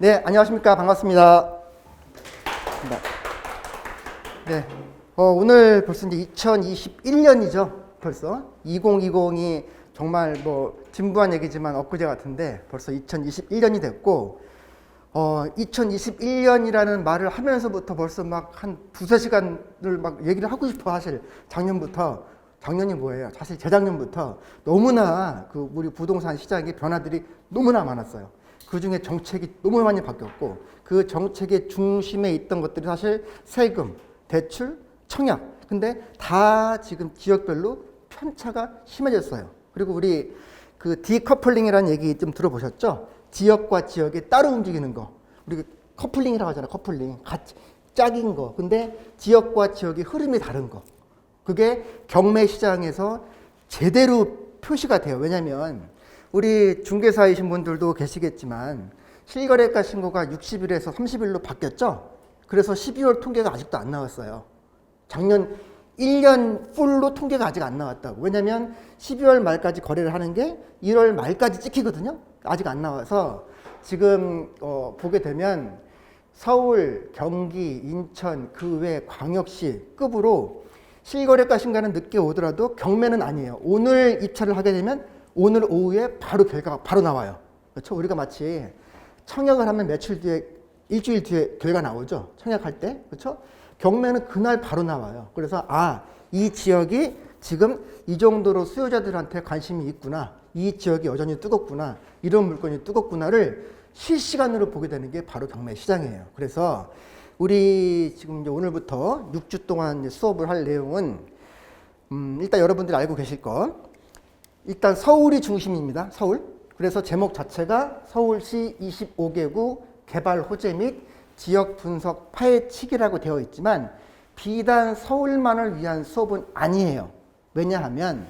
네, 안녕하십니까. 반갑습니다. 네, 오늘 벌써 이제 2021년이죠. 벌써 2020이 정말 뭐 진부한 얘기지만 엊그제 같은데 벌써 2021년이 됐고, 2021년이라는 말을 하면서부터 벌써 막 한 두세 시간을 막 얘기를 하고 싶어. 사실 작년이 뭐예요? 사실 재작년부터 너무나 그 우리 부동산 시장의 변화들이 너무나 많았어요. 그 중에 정책이 너무 많이 바뀌었고, 그 정책의 중심에 있던 것들이 사실 세금, 대출, 청약. 근데 다 지금 지역별로 편차가 심해졌어요. 그리고 우리 그 디커플링이라는 얘기 좀 들어보셨죠? 지역과 지역이 따로 움직이는 거. 우리 커플링이라고 하잖아요. 커플링. 같이 짝인 거. 근데 지역과 지역의 흐름이 다른 거. 그게 경매 시장에서 제대로 표시가 돼요. 왜냐하면 우리 중개사이신 분들도 계시겠지만 실거래가 신고가 60일에서 30일로 바뀌었죠. 그래서 12월 통계가 아직도 안 나왔어요. 작년 1년 풀로 통계가 아직 안 나왔다고. 왜냐하면 12월 말까지 거래를 하는 게 1월 말까지 찍히거든요. 아직 안 나와서 지금 보게 되면 서울, 경기, 인천, 그 외 광역시급으로 실거래가 신고는 늦게 오더라도 경매는 아니에요. 오늘 입찰을 하게 되면 오늘 오후에 바로 결과가 바로 나와요. 그렇죠? 우리가 마치 청약을 하면 며칠 뒤에, 일주일 뒤에 결과 나오죠. 청약할 때. 그렇죠? 경매는 그날 바로 나와요. 그래서 이 지역이 지금 이 정도로 수요자들한테 관심이 있구나. 이 지역이 여전히 뜨겁구나. 이런 물건이 뜨겁구나를 실시간으로 보게 되는 게 바로 경매 시장이에요. 그래서 우리 지금 이제 오늘부터 6주 동안 이제 수업을 할 내용은 일단 여러분들이 알고 계실 거. 일단 서울이 중심입니다. 서울. 그래서 제목 자체가 서울시 25개구 개발 호재 및 지역 분석 파헤치기라고 되어 있지만 비단 서울만을 위한 수업은 아니에요. 왜냐하면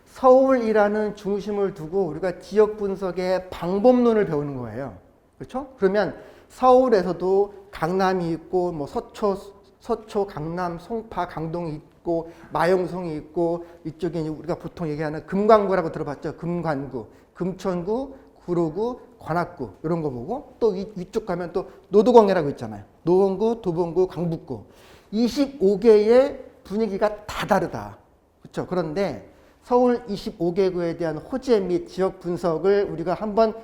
서울이라는 중심을 두고 우리가 지역 분석의 방법론을 배우는 거예요. 그렇죠? 그러면 서울에서도 강남이 있고 뭐 서초, 강남, 송파, 강동이 있고 마용성이 있고 이쪽에 우리가 보통 얘기하는 금관구라고 들어봤죠? 금관구, 금천구, 구로구, 관악구 이런 거 보고 또 위쪽 가면 또 노도광이라고 있잖아요. 노원구, 도봉구, 강북구 25개의 분위기가 다 다르다. 그렇죠? 그런데 서울 25개구에 대한 호재 및 지역 분석을 우리가 한번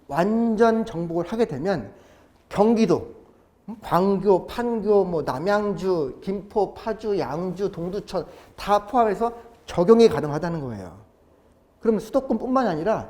완전 정복을 하게 되면 경기도, 광교, 판교, 뭐 남양주, 김포, 파주, 양주, 동두천 다 포함해서 적용이 가능하다는 거예요. 그러면 수도권뿐만 아니라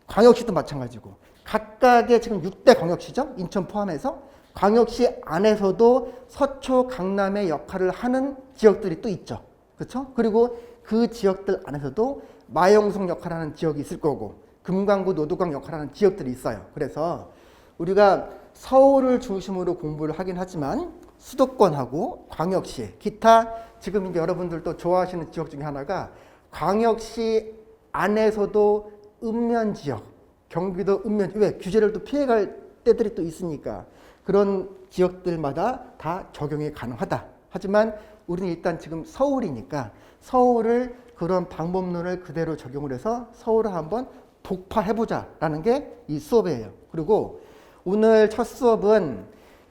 광역시도 마찬가지고 각각의 지금 6대 광역시죠. 인천 포함해서 광역시 안에서도 서초, 강남의 역할을 하는 지역들이 또 있죠. 그렇죠? 그리고 그 지역들 안에서도 마용성 역할을 하는 지역이 있을 거고 금강구, 노도강 역할을 하는 지역들이 있어요. 그래서 우리가 서울을 중심으로 공부를 하긴 하지만 수도권하고 광역시, 기타 지금 이제 여러분들도 좋아하시는 지역 중에 하나가 광역시 안에서도 읍면 지역, 경기도 읍면, 왜? 규제를 또 피해갈 때들이 또 있으니까 그런 지역들마다 다 적용이 가능하다. 하지만 우리는 일단 지금 서울이니까 서울을 그런 방법론을 그대로 적용을 해서 서울을 한번 독파해보자라는 게 이 수업이에요. 그리고 오늘 첫 수업은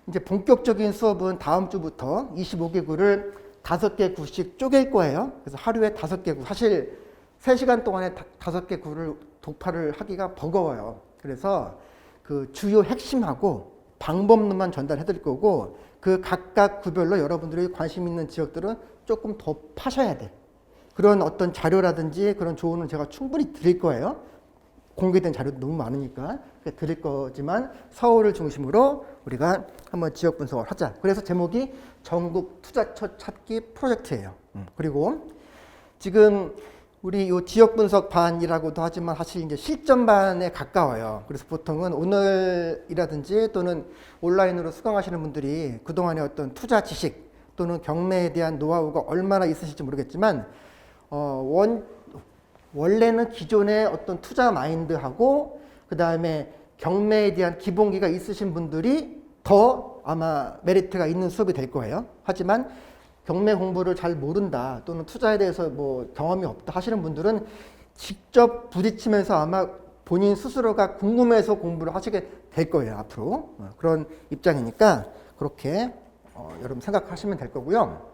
이제 본격적인 수업은 다음 주부터 25개구를 5개 구씩 쪼갤 거예요. 그래서 하루에 5개 구. 사실 3시간 동안에 5개 구를 독파를 하기가 버거워요. 그래서 그 주요 핵심하고 방법론만 전달해 드릴 거고 그 각각 구별로 여러분들이 관심 있는 지역들은 조금 더 파셔야 돼. 그런 어떤 자료라든지 그런 조언을 제가 충분히 드릴 거예요. 공개된 자료도 너무 많으니까 드릴 거지만 서울을 중심으로 우리가 한번 지역 분석을 하자. 그래서 제목이 전국 투자처 찾기 프로젝트예요. 그리고 지금 우리 이 지역 분석 반이라고도 하지만 사실 이제 실전 반에 가까워요. 그래서 보통은 오늘이라든지 또는 온라인으로 수강하시는 분들이 그동안의 어떤 투자 지식 또는 경매에 대한 노하우가 얼마나 있으실지 모르겠지만 원래는 기존의 어떤 투자 마인드하고 그 다음에 경매에 대한 기본기가 있으신 분들이 더 아마 메리트가 있는 수업이 될 거예요. 하지만 경매 공부를 잘 모른다 또는 투자에 대해서 뭐 경험이 없다 하시는 분들은 직접 부딪히면서 아마 본인 스스로가 궁금해서 공부를 하시게 될 거예요, 앞으로. 그런 입장이니까 그렇게 여러분 생각하시면 될 거고요.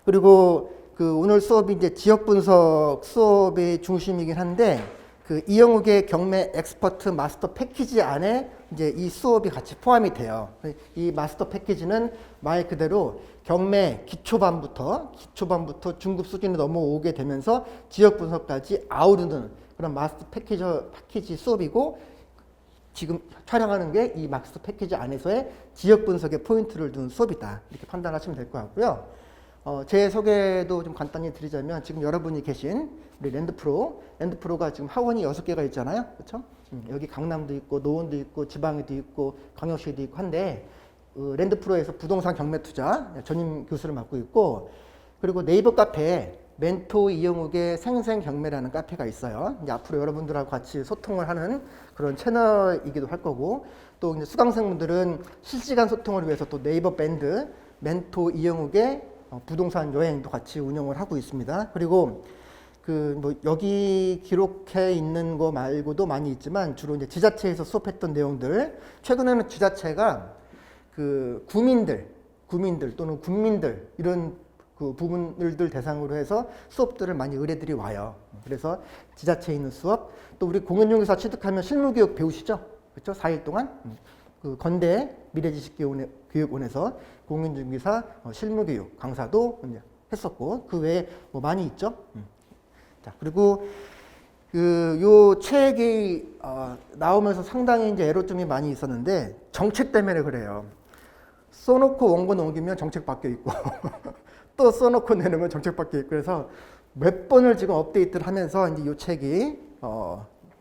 그리고 그 오늘 수업이 이제 지역 분석 수업의 중심이긴 한데 그 이영욱의 경매 엑스퍼트 마스터 패키지 안에 이제 이 수업이 같이 포함이 돼요. 이 마스터 패키지는 말 그대로 경매 기초반부터 중급 수준에 넘어오게 되면서 지역 분석까지 아우르는 그런 마스터 패키지 수업이고 지금 촬영하는 게 이 마스터 패키지 안에서의 지역 분석의 포인트를 둔 수업이다. 이렇게 판단하시면 될 것 같고요. 제 소개도 좀 간단히 드리자면 지금 여러분이 계신 우리 랜드프로가 지금 하원이 6개가 있잖아요. 그렇죠? 여기 강남도 있고 노원도 있고 지방에도 있고 광역시에도 있고 한데 랜드프로에서 부동산 경매 투자 전임 교수를 맡고 있고 그리고 네이버 카페에 멘토 이영욱의 생생 경매라는 카페가 있어요. 이제 앞으로 여러분들하고 같이 소통을 하는 그런 채널이기도 할 거고 또 이제 수강생분들은 실시간 소통을 위해서 또 네이버 밴드 멘토 이영욱의 부동산 여행도 같이 운영을 하고 있습니다. 그리고 그 뭐 여기 기록해 있는 거 말고도 많이 있지만 주로 이제 지자체에서 수업했던 내용들 최근에는 지자체가 그 구민들 또는 군민들 이런 그 부분들 대상으로 해서 수업들을 많이 의뢰들이 와요. 그래서 지자체에 있는 수업 또 우리 공인중개사 취득하면 실무교육 배우시죠? 그렇죠? 4일 동안 그 건대 미래지식교육원에서 공인중개사 실무교육 강사도 했었고 그 외에 뭐 많이 있죠. 자 그리고 그 요 책이 나오면서 상당히 이제 애로점이 많이 있었는데 정책 때문에 그래요. 써놓고 원고 넘기면 정책 바뀌어 있고 또 써놓고 내놓으면 정책 바뀌어 있고 그래서 몇 번을 지금 업데이트를 하면서 이제 요 책이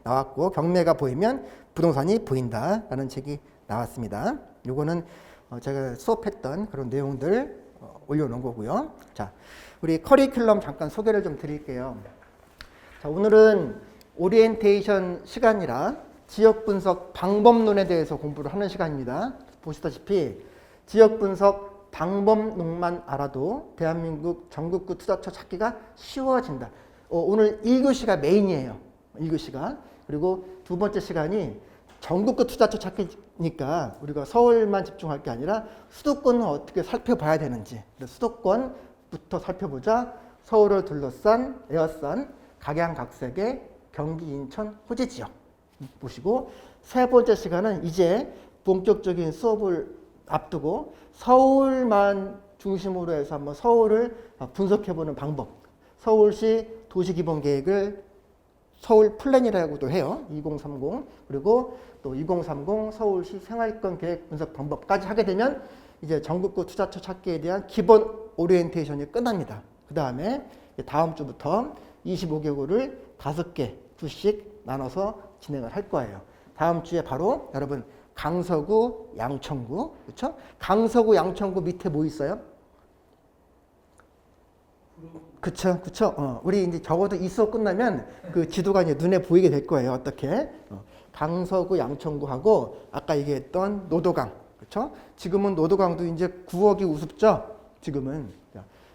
나왔고 경매가 보이면 부동산이 보인다라는 책이 나왔습니다. 요거는 제가 수업했던 그런 내용들 올려놓은 거고요. 자, 우리 커리큘럼 잠깐 소개를 좀 드릴게요. 자, 오늘은 오리엔테이션 시간이라 지역 분석 방법론에 대해서 공부를 하는 시간입니다. 보시다시피 지역 분석 방법론만 알아도 대한민국 전국구 투자처 찾기가 쉬워진다. 오늘 1교시가 메인이에요. 1교시가. 그리고 두 번째 시간이 전국구 투자처 찾기니까 우리가 서울만 집중할 게 아니라 수도권은 어떻게 살펴봐야 되는지 수도권부터 살펴보자. 서울을 둘러싼 에어싼 각양각색의 경기, 인천, 호재 지역 보시고 세 번째 시간은 이제 본격적인 수업을 앞두고 서울만 중심으로 해서 한번 서울을 분석해보는 방법 서울시 도시기본계획을 서울 플랜이라고도 해요. 2030 그리고 또 2030 서울시 생활권 계획 분석 방법까지 하게 되면 이제 전국구 투자처 찾기에 대한 기본 오리엔테이션이 끝납니다. 그 다음에 다음 주부터 25개국을 5개씩 나눠서 진행을 할 거예요. 다음 주에 바로 여러분 강서구, 양천구, 그렇죠? 강서구, 양천구 밑에 뭐 있어요? 그쵸. 우리 이제 적어도 이 수업 끝나면 그 지도가 이제 눈에 보이게 될 거예요. 어떻게? 강서구, 양천구하고 아까 얘기했던 노도강, 그렇죠? 지금은 노도강도 이제 9억이 우습죠. 지금은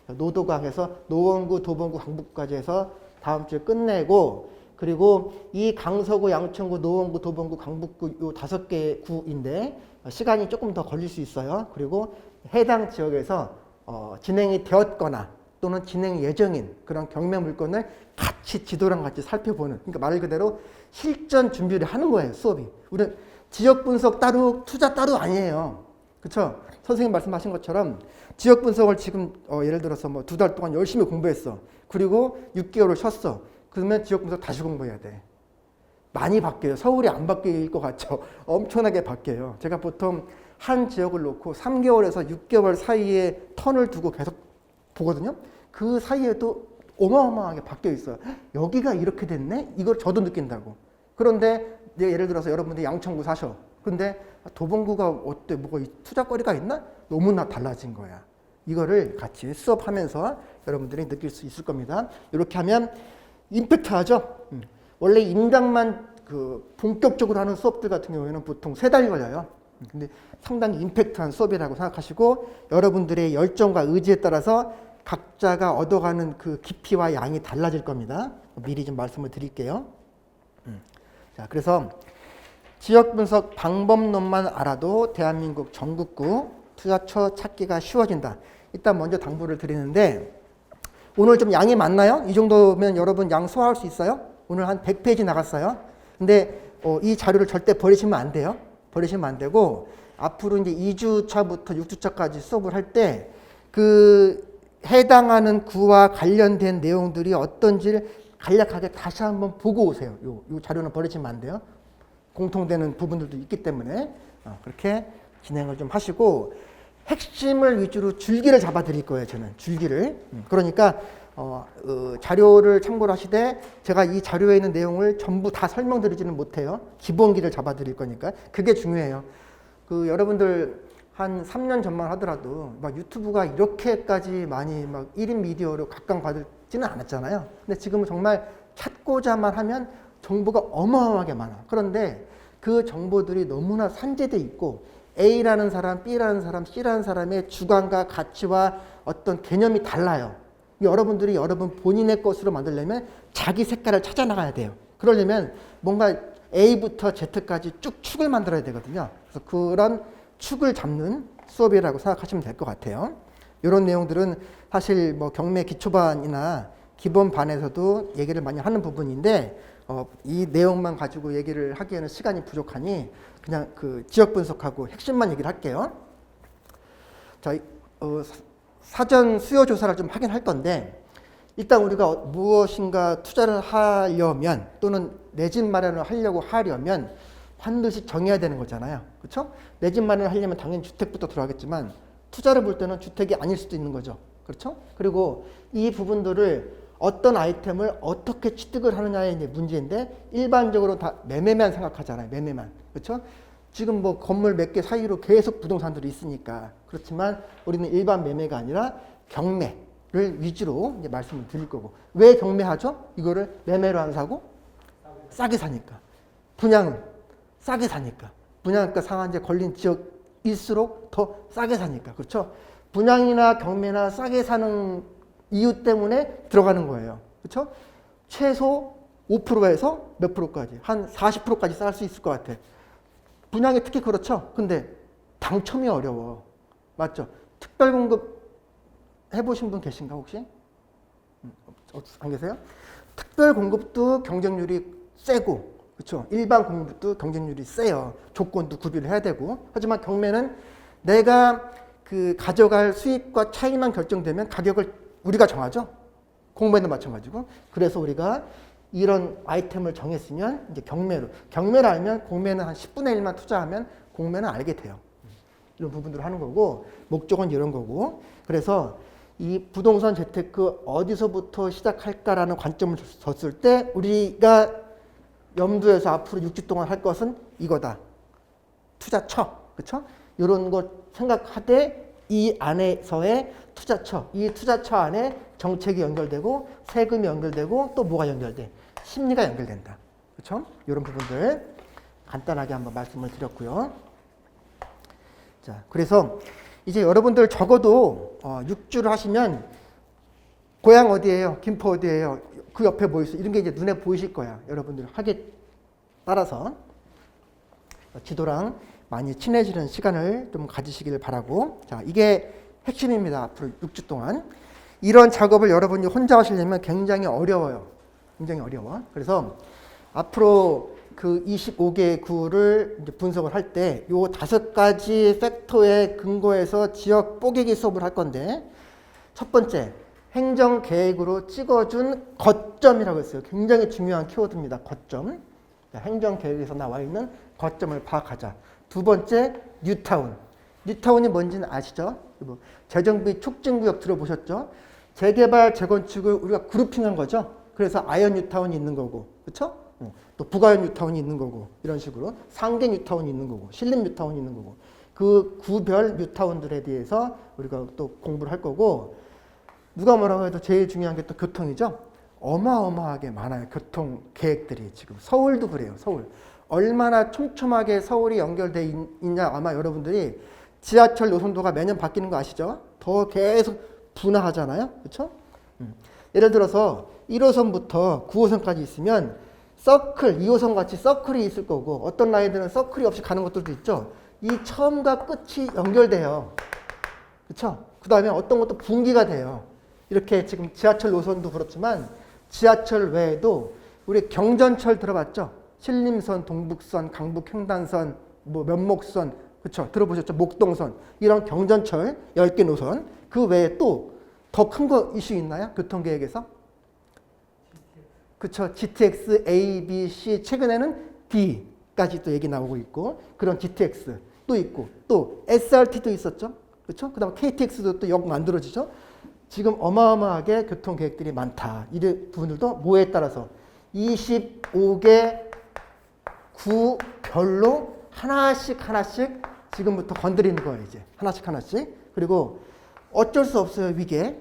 노도강에서 노원구, 도봉구, 강북까지 해서 다음 주에 끝내고 그리고 이 강서구, 양천구, 노원구, 도봉구, 강북구 요 5개 구인데 시간이 조금 더 걸릴 수 있어요. 그리고 해당 지역에서 진행이 되었거나 또는 진행 예정인 그런 경매 물건을 같이 지도랑 같이 살펴보는 그러니까 말 그대로 실전 준비를 하는 거예요. 수업이. 우리는 지역 분석 따로 투자 따로 아니에요. 그렇죠? 선생님 말씀하신 것처럼 지역 분석을 지금 예를 들어서 뭐 2달 동안 열심히 공부했어. 그리고 6개월을 쉬었어. 그러면 지역 분석 다시 공부해야 돼. 많이 바뀌어요. 서울이 안 바뀔 것 같죠? 엄청나게 바뀌어요. 제가 보통 한 지역을 놓고 3개월에서 6개월 사이에 턴을 두고 계속 보거든요. 그 사이에도 어마어마하게 바뀌어 있어요. 여기가 이렇게 됐네? 이걸 저도 느낀다고. 그런데 예를 들어서 여러분들이 양천구 사셔. 근데 도봉구가 어때? 뭐가 투자거리가 있나? 너무나 달라진 거야. 이거를 같이 수업하면서 여러분들이 느낄 수 있을 겁니다. 이렇게 하면 임팩트하죠? 원래 임당만 그 본격적으로 하는 수업들 같은 경우에는 보통 3달이 걸려요. 근데 상당히 임팩트한 수업이라고 생각하시고 여러분들의 열정과 의지에 따라서 각자가 얻어가는 그 깊이와 양이 달라질 겁니다. 미리 좀 말씀을 드릴게요. 자, 그래서 지역 분석 방법론만 알아도 대한민국 전국구 투자처 찾기가 쉬워진다. 일단 먼저 당부를 드리는데 오늘 좀 양이 많나요? 이 정도면 여러분 양 소화할 수 있어요? 오늘 한 100페이지 나갔어요. 근데 이 자료를 절대 버리시면 안 돼요. 버리시면 안 되고 앞으로 이제 2주차부터 6주차까지 수업을 할 때 그 해당하는 구와 관련된 내용들이 어떤지를 간략하게 다시 한번 보고 오세요. 요 자료는 버리시면 안 돼요. 공통되는 부분들도 있기 때문에 그렇게 진행을 좀 하시고 핵심을 위주로 줄기를 잡아 드릴 거예요. 저는 줄기를. 그러니까 자료를 참고를 하시되 제가 이 자료에 있는 내용을 전부 다 설명드리지는 못해요. 기본기를 잡아 드릴 거니까 그게 중요해요. 여러분들 한 3년 전만 하더라도 막 유튜브가 이렇게까지 많이 막 1인 미디어로 각광받지는 않았잖아요. 근데 지금은 정말 찾고자만 하면 정보가 어마어마하게 많아. 그런데 그 정보들이 너무나 산재돼 있고 A라는 사람, B라는 사람, C라는 사람의 주관과 가치와 어떤 개념이 달라요. 여러분들이 여러분 본인의 것으로 만들려면 자기 색깔을 찾아 나가야 돼요. 그러려면 뭔가 A부터 Z까지 쭉 축을 만들어야 되거든요. 그래서 그런 축을 잡는 수업이라고 생각하시면 될 것 같아요. 이런 내용들은 사실 뭐 경매 기초반이나 기본반에서도 얘기를 많이 하는 부분인데 이 내용만 가지고 얘기를 하기에는 시간이 부족하니 그냥 그 지역 분석하고 핵심만 얘기를 할게요. 자, 사전 수요 조사를 좀 하긴 할 건데 일단 우리가 무엇인가 투자를 하려면 또는 내 집 마련을 하려면 반드시 정해야 되는 거잖아요. 그렇죠? 내 집 마련을 하려면 당연히 주택부터 들어가겠지만 투자를 볼 때는 주택이 아닐 수도 있는 거죠. 그렇죠? 그리고 이 부분들을 어떤 아이템을 어떻게 취득을 하느냐의 이제 문제인데 일반적으로 다 매매만 생각하잖아요. 매매만. 그렇죠? 지금 뭐 건물 몇 개 사이로 계속 부동산들이 있으니까 그렇지만 우리는 일반 매매가 아니라 경매를 위주로 이제 말씀을 드릴 거고 왜 경매하죠? 이거를 매매로 안 사고 싸게 사니까. 분양은 싸게 사니까. 분양가 상한제 걸린 지역일수록 더 싸게 사니까. 그렇죠? 분양이나 경매나 싸게 사는 이유 때문에 들어가는 거예요. 그렇죠? 최소 5%에서 몇 프로까지? 한 40%까지 쌓을 수 있을 것 같아. 분양이 특히 그렇죠. 근데 당첨이 어려워. 맞죠? 특별공급 해보신 분 계신가 혹시? 안 계세요? 특별공급도 경쟁률이 세고 그렇죠? 일반 공급도 경쟁률이 세요. 조건도 구비를 해야 되고. 하지만 경매는 내가 그 가져갈 수익과 차이만 결정되면 가격을 우리가 정하죠. 공매도 마찬가지고. 그래서 우리가 이런 아이템을 정했으면 이제 경매를 알면 공매는 한 10분의 1만 투자하면 공매는 알게 돼요. 이런 부분들을 하는 거고 목적은 이런 거고. 그래서 이 부동산 재테크 어디서부터 시작할까라는 관점을 줬을 때 우리가 염두에서 앞으로 6주 동안 할 것은 이거다. 투자처. 그렇죠? 이런 것 생각하되 이 안에서의 투자처, 이 투자처 안에 정책이 연결되고 세금이 연결되고 또 뭐가 연결돼? 심리가 연결된다. 그렇죠? 이런 부분들 간단하게 한번 말씀을 드렸고요. 자, 그래서 이제 여러분들 적어도 6주를 하시면 고향 어디예요? 김포 어디예요? 그 옆에 뭐 있어? 이런 게 이제 눈에 보이실 거야. 여러분들 하기에 따라서 지도랑 많이 친해지는 시간을 좀 가지시길 바라고. 자, 이게 핵심입니다. 앞으로 6주 동안. 이런 작업을 여러분이 혼자 하시려면 굉장히 어려워요. 굉장히 어려워. 그래서 앞으로 그 25개의 구를 이제 분석을 할 때 요 5가지 팩터에 근거해서 지역 뽀개기 수업을 할 건데 첫 번째, 행정계획으로 찍어준 거점이라고 했어요. 굉장히 중요한 키워드입니다. 거점. 행정계획에서 나와 있는 거점을 파악하자. 두 번째, 뉴타운. 뉴타운이 뭔지는 아시죠? 재정비 촉진구역 들어보셨죠? 재개발, 재건축을 우리가 그룹핑한 거죠. 그래서 아현 뉴타운이 있는 거고, 그렇죠? 또 북아현 뉴타운이 있는 거고, 이런 식으로 상계 뉴타운이 있는 거고, 신림 뉴타운이 있는 거고, 그 구별 뉴타운들에 대해서 우리가 또 공부를 할 거고, 누가 뭐라고 해도 제일 중요한 게 또 교통이죠. 어마어마하게 많아요. 교통 계획들이 지금. 서울도 그래요. 서울. 얼마나 촘촘하게 서울이 연결돼 있냐. 아마 여러분들이 지하철 노선도가 매년 바뀌는 거 아시죠? 더 계속 분화하잖아요. 그렇죠? 예를 들어서 1호선부터 9호선까지 있으면 서클, 2호선 같이 서클이 있을 거고 어떤 라인들은 서클이 없이 가는 것들도 있죠. 이 처음과 끝이 연결돼요. 그렇죠? 그 다음에 어떤 것도 분기가 돼요. 이렇게 지금 지하철 노선도 그렇지만 지하철 외에도 우리 경전철 들어봤죠? 신림선, 동북선, 강북 횡단선, 뭐 면목선, 그렇죠? 들어보셨죠? 목동선 이런 경전철 10개 노선 그 외에 또 더 큰 거 이슈 있나요? 교통계획에서? 그렇죠? GTX, A, B, C 최근에는 D까지 또 얘기 나오고 있고 그런 GTX 또 있고 또 SRT도 있었죠? 그렇죠? 그다음 KTX도 또 역 만들어지죠? 지금 어마어마하게 교통계획들이 많다. 이 부분들도 뭐에 따라서 25개 구별로 하나씩 지금부터 건드리는 거예요. 이제 하나씩 그리고 어쩔 수 없어요. 위계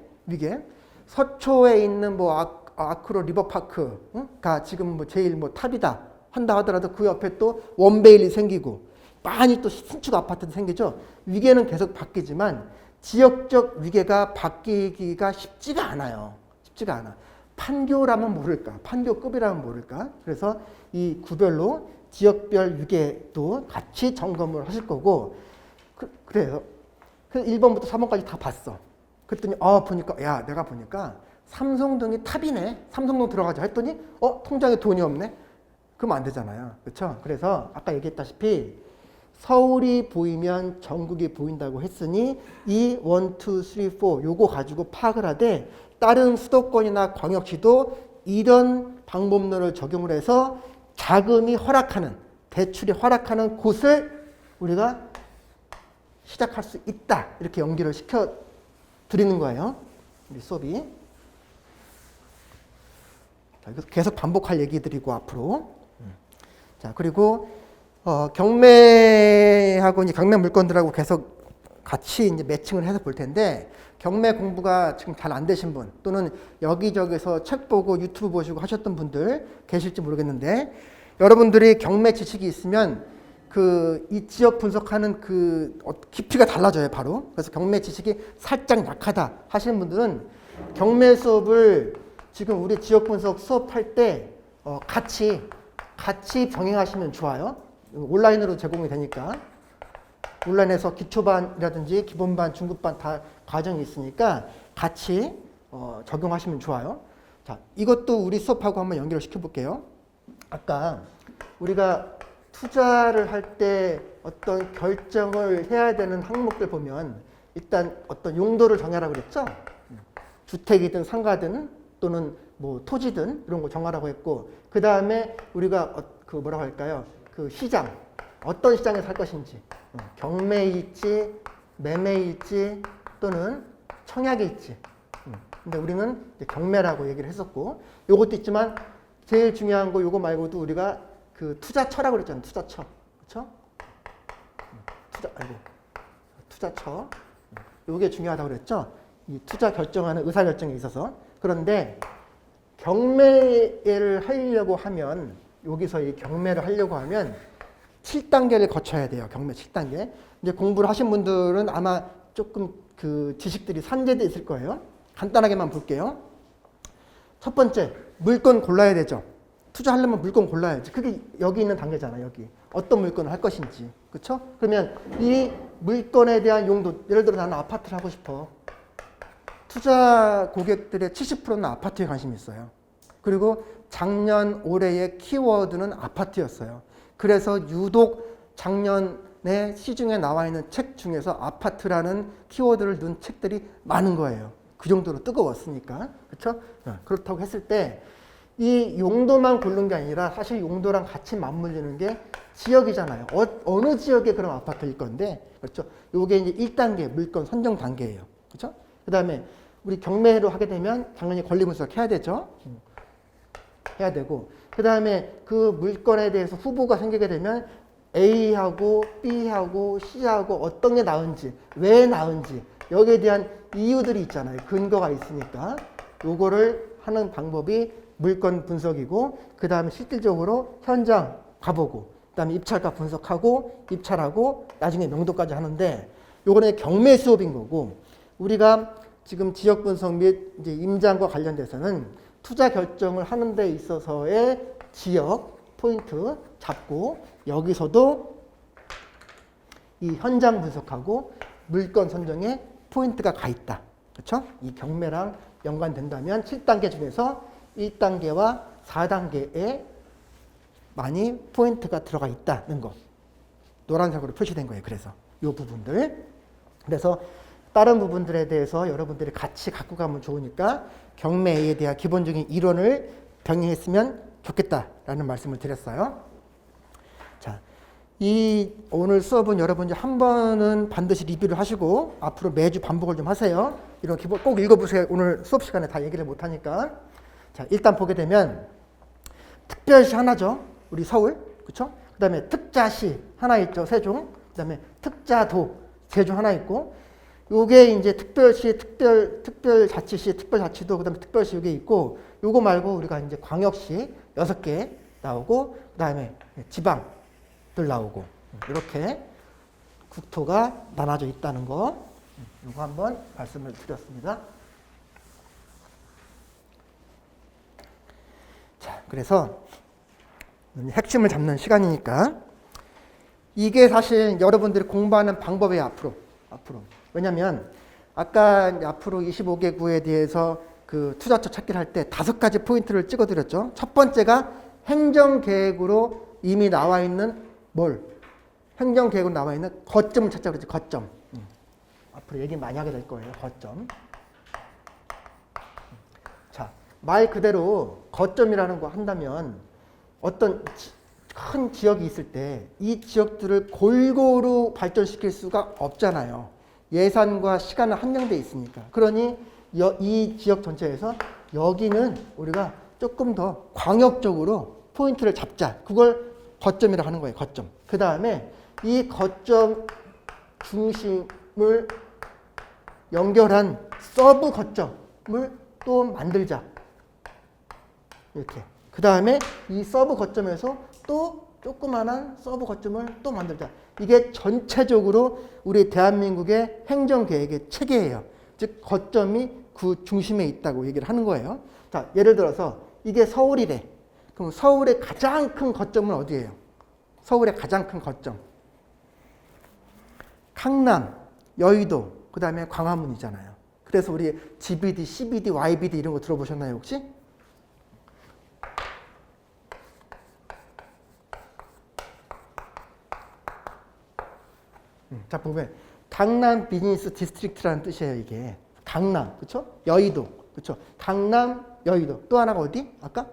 서초에 있는 뭐 아크로 리버파크가 지금 뭐 제일 뭐 탑이다 한다 하더라도 그 옆에 또 원베일이 생기고 많이 또 신축 아파트도 생기죠. 위계는 계속 바뀌지만 지역적 위계가 바뀌기가 쉽지가 않아요. 판교라면 모를까? 판교급이라면 모를까? 그래서 이 구별로 지역별 위계도 같이 점검을 하실 거고 그래요. 그래서 1번부터 3번까지 다 봤어. 그랬더니 내가 보니까 삼성동이 탑이네. 삼성동 들어가자 했더니 통장에 돈이 없네. 그러면 안 되잖아요. 그렇죠? 그래서 아까 얘기했다시피 서울이 보이면 전국이 보인다고 했으니 이 1, 2, 3, 4 요거 가지고 파악을 하되 다른 수도권이나 광역시도 이런 방법론을 적용을 해서 자금이 허락하는 대출이 허락하는 곳을 우리가 시작할 수 있다. 이렇게 연기를 시켜 드리는 거예요. 우리 수업이. 자, 계속 반복할 얘기들이고 앞으로. 자, 그리고 경매하고 이제 경매 물건들하고 계속 같이 이제 매칭을 해서 볼 텐데 경매 공부가 지금 잘 안 되신 분 또는 여기저기서 책 보고 유튜브 보시고 하셨던 분들 계실지 모르겠는데 여러분들이 경매 지식이 있으면 이 지역 분석하는 깊이가 달라져요, 바로. 그래서 경매 지식이 살짝 약하다 하시는 분들은 경매 수업을 지금 우리 지역 분석 수업할 때 같이 병행하시면 좋아요. 온라인으로 제공이 되니까. 온라인에서 기초반이라든지 기본반, 중급반 다 과정이 있으니까 같이 적용하시면 좋아요. 자, 이것도 우리 수업하고 한번 연결을 시켜볼게요. 아까 우리가 투자를 할 때 어떤 결정을 해야 되는 항목들 보면 일단 어떤 용도를 정하라고 그랬죠. 주택이든 상가든 또는 뭐 토지든 이런 거 정하라고 했고 그 다음에 우리가 뭐라고 할까요? 그 시장 어떤 시장에 살 것인지 경매일지 매매일지 또는 청약일지 근데 우리는 이제 경매라고 얘기를 했었고 요것도 있지만 제일 중요한 거 요거 말고도 우리가 그 투자처라고 그랬잖아요. 투자처. 그렇죠? 투자처. 요게 중요하다고 그랬죠? 이 투자 결정하는 의사 결정에 있어서. 그런데 경매를 하려고 하면 여기서 이 경매를 하려고 하면 7단계를 거쳐야 돼요. 경매 7단계. 이제 공부를 하신 분들은 아마 조금 그 지식들이 산재돼 있을 거예요. 간단하게만 볼게요. 첫 번째, 물건 골라야 되죠. 투자하려면 물건 골라야지. 그게 여기 있는 단계잖아요. 여기. 어떤 물건을 할 것인지. 그렇죠? 그러면 이 물건에 대한 용도, 예를 들어 나는 아파트를 하고 싶어. 투자 고객들의 70%는 아파트에 관심이 있어요. 그리고 작년, 올해의 키워드는 아파트였어요. 그래서 유독 작년에 시중에 나와 있는 책 중에서 아파트라는 키워드를 넣은 책들이 많은 거예요. 그 정도로 뜨거웠으니까. 그렇죠? 그렇다고 했을 때 이 용도만 고른 게 아니라 사실 용도랑 같이 맞물리는 게 지역이잖아요. 어느 지역에 그럼 아파트일 건데, 그렇죠? 요게 이제 1단계 물건 선정 단계예요. 그렇죠? 그 다음에 우리 경매로 하게 되면 당연히 권리 분석 해야 되죠. 해야 되고, 그 다음에 그 물건에 대해서 후보가 생기게 되면 A하고 B하고 C하고 어떤 게 나은지, 왜 나은지, 여기에 대한 이유들이 있잖아요. 근거가 있으니까. 요거를 하는 방법이 물건 분석이고, 그 다음에 실질적으로 현장 가보고, 그 다음에 입찰가 분석하고, 입찰하고, 나중에 명도까지 하는데, 요거는 경매 수업인 거고, 우리가 지금 지역 분석 및 이제 임장과 관련돼서는 투자 결정을 하는 데 있어서의 지역 포인트 잡고 여기서도 이 현장 분석하고 물건 선정에 포인트가 가 있다. 그렇죠? 이 경매랑 연관된다면 7단계 중에서 1단계와 4단계에 많이 포인트가 들어가 있다는 거. 노란색으로 표시된 거예요. 그래서 이 부분들. 그래서 다른 부분들에 대해서 여러분들이 같이 갖고 가면 좋으니까 경매에 대한 기본적인 이론을 병행했으면 좋겠다라는 말씀을 드렸어요. 자, 이 오늘 수업은 여러분이 한 번은 반드시 리뷰를 하시고 앞으로 매주 반복을 좀 하세요. 이런 기본 꼭 읽어보세요. 오늘 수업 시간에 다 얘기를 못 하니까. 자, 일단 보게 되면 특별시 하나죠. 우리 서울, 그렇죠? 그다음에 특자시 하나 있죠. 세종. 그다음에 특자도 제주 하나 있고. 요게 이제 특별시, 특별자치시, 특별자치도, 그다음에 특별시 요게 있고. 요거 말고 우리가 이제 광역시 6개 나오고, 그다음에 지방들 나오고 이렇게 국토가 나눠져 있다는 거. 요거 한번 말씀을 드렸습니다. 자, 그래서 핵심을 잡는 시간이니까 이게 사실 여러분들이 공부하는 방법이에요. 앞으로. 왜냐면 아까 앞으로 25개구에 대해서 그 투자처 찾기를 할 때 5가지 포인트를 찍어드렸죠. 첫 번째가 행정계획으로 이미 나와 있는 행정계획으로 나와 있는 거점을 찾자고 그랬지. 거점. 앞으로 얘기 많이 하게 될 거예요. 거점. 자, 말 그대로 거점이라는 거 한다면 어떤 큰 지역이 있을 때 이 지역들을 골고루 발전시킬 수가 없잖아요. 예산과 시간은 한정돼 있으니까. 그러니 이 지역 전체에서 여기는 우리가 조금 더 광역적으로 포인트를 잡자. 그걸 거점이라고 하는 거예요. 거점. 그 다음에 이 거점 중심을 연결한 서브 거점을 또 만들자. 이렇게. 그 다음에 이 서브 거점에서 또 조그만한 서브 거점을 또 만들자. 이게 전체적으로 우리 대한민국의 행정계획의 체계예요. 즉 거점이 그 중심에 있다고 얘기를 하는 거예요. 자, 예를 들어서 이게 서울이래. 그럼 서울의 가장 큰 거점은 어디예요? 서울의 가장 큰 거점. 강남, 여의도, 그 다음에 광화문이잖아요. 그래서 우리 GBD, CBD, YBD 이런 거 들어보셨나요 혹시? 자, 보면 강남 비즈니스 디스트릭트라는 뜻이에요. 이게 강남, 그렇죠? 여의도, 그렇죠? 강남, 여의도. 또 하나가 어디? 아까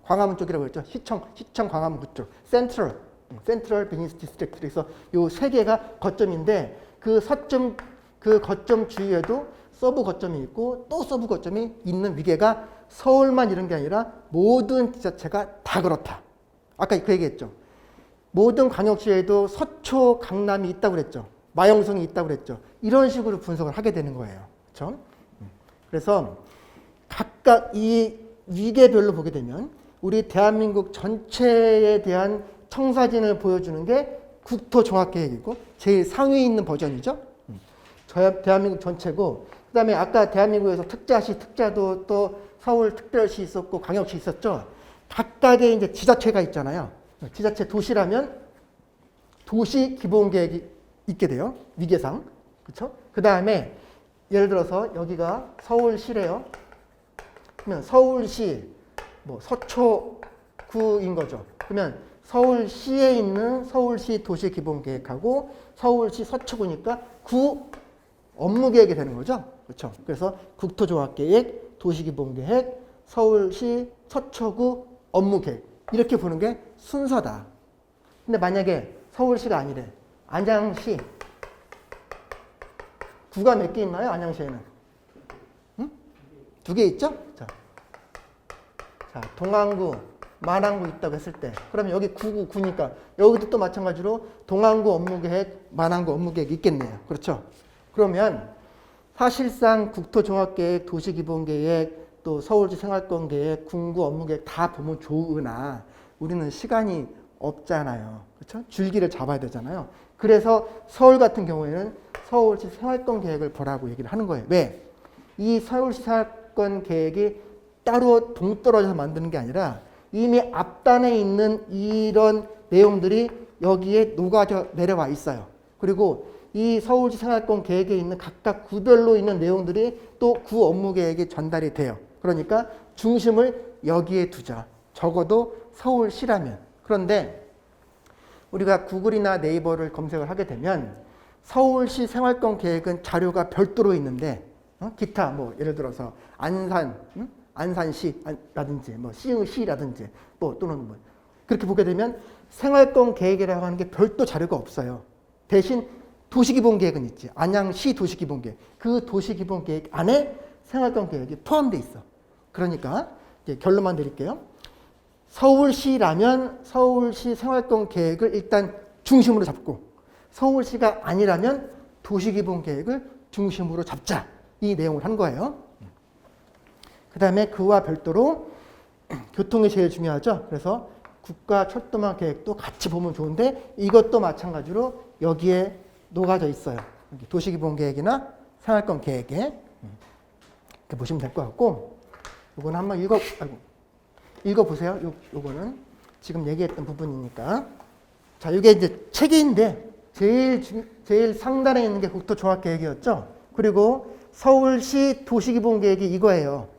광화문 쪽이라고 했죠. 시청 광화문 그쪽. 센트럴 비즈니스 디스트릭트. 그래서 요 세 개가 거점인데 그 거점 주위에도 서브 거점이 있고 또 서브 거점이 있는 위계가 서울만 이런 게 아니라 모든 지자체가 다 그렇다. 아까 그 얘기했죠. 모든 광역시에도 서초, 강남이 있다고 그랬죠. 마영성이 있다고 그랬죠. 이런 식으로 분석을 하게 되는 거예요. 그렇죠? 그래서 각각 이 위계별로 보게 되면 우리 대한민국 전체에 대한 청사진을 보여주는 게 국토종합계획이고 제일 상위에 있는 버전이죠. 대한민국 전체고 그 다음에 아까 대한민국에서 특자시, 특자도 또 서울 특별시 있었고 광역시 있었죠. 각각의 이제 지자체가 있잖아요. 지자체 도시라면 도시 기본계획이 있게 돼요. 위계상. 그렇죠? 그 다음에 예를 들어서 여기가 서울시래요. 그러면 서울시 뭐 서초구인 거죠. 그러면 서울시에 있는 서울시 도시 기본계획하고 서울시 서초구니까 구 업무계획이 되는 거죠. 그렇죠? 그래서 국토종합계획, 도시기본계획, 서울시 서초구 업무계획 이렇게 보는 게 순서다. 근데 만약에 서울시가 아니래. 안양시. 구가 몇 개 있나요? 안양시에는? 응? 2개 있죠? 자, 동안구, 만안구 있다고 했을 때 그러면 여기 구니까 여기도 또 마찬가지로 동안구 업무계획, 만안구 업무계획이 있겠네요. 그렇죠? 그러면 사실상 국토종합계획, 도시기본계획, 또 서울시 생활권계획, 군구 업무계획 다 보면 좋으나 우리는 시간이 없잖아요. 그렇죠? 줄기를 잡아야 되잖아요. 그래서 서울 같은 경우에는 서울시 생활권계획을 보라고 얘기를 하는 거예요. 왜? 이 서울시 생활권계획이 따로 동떨어져서 만드는 게 아니라 이미 앞단에 있는 이런 내용들이 여기에 녹아져 내려와 있어요. 그리고 이 서울시 생활권 계획에 있는 각각 구별로 있는 내용들이 또 구 업무 계획에 전달이 돼요. 그러니까 중심을 여기에 두자. 적어도 서울시라면. 그런데 우리가 구글이나 네이버를 검색을 하게 되면 서울시 생활권 계획은 자료가 별도로 있는데 기타 뭐 예를 들어서 안산시라든지 뭐 시흥시라든지 뭐 또는 뭐 그렇게 보게 되면 생활권 계획이라고 하는 게 별도 자료가 없어요. 대신 도시기본계획은 있지. 안양시 도시기본계획. 그 도시기본계획 안에 생활권 계획이 포함되어 있어. 그러니까 이제 결론만 드릴게요. 서울시라면 서울시 생활권 계획을 일단 중심으로 잡고 서울시가 아니라면 도시기본계획을 중심으로 잡자. 이 내용을 한 거예요. 그 다음에 그와 별도로 교통이 제일 중요하죠. 그래서 국가철도망 계획도 같이 보면 좋은데 이것도 마찬가지로 여기에 녹아져 있어요. 도시기본계획이나 생활권 계획에 이렇게 보시면 될 것 같고 이거는 한번 읽어보세요. 요거는 지금 얘기했던 부분이니까. 자, 이게 이제 책인데 제일 상단에 있는 게 국토종합계획이었죠. 그리고 서울시 도시기본계획이 이거예요.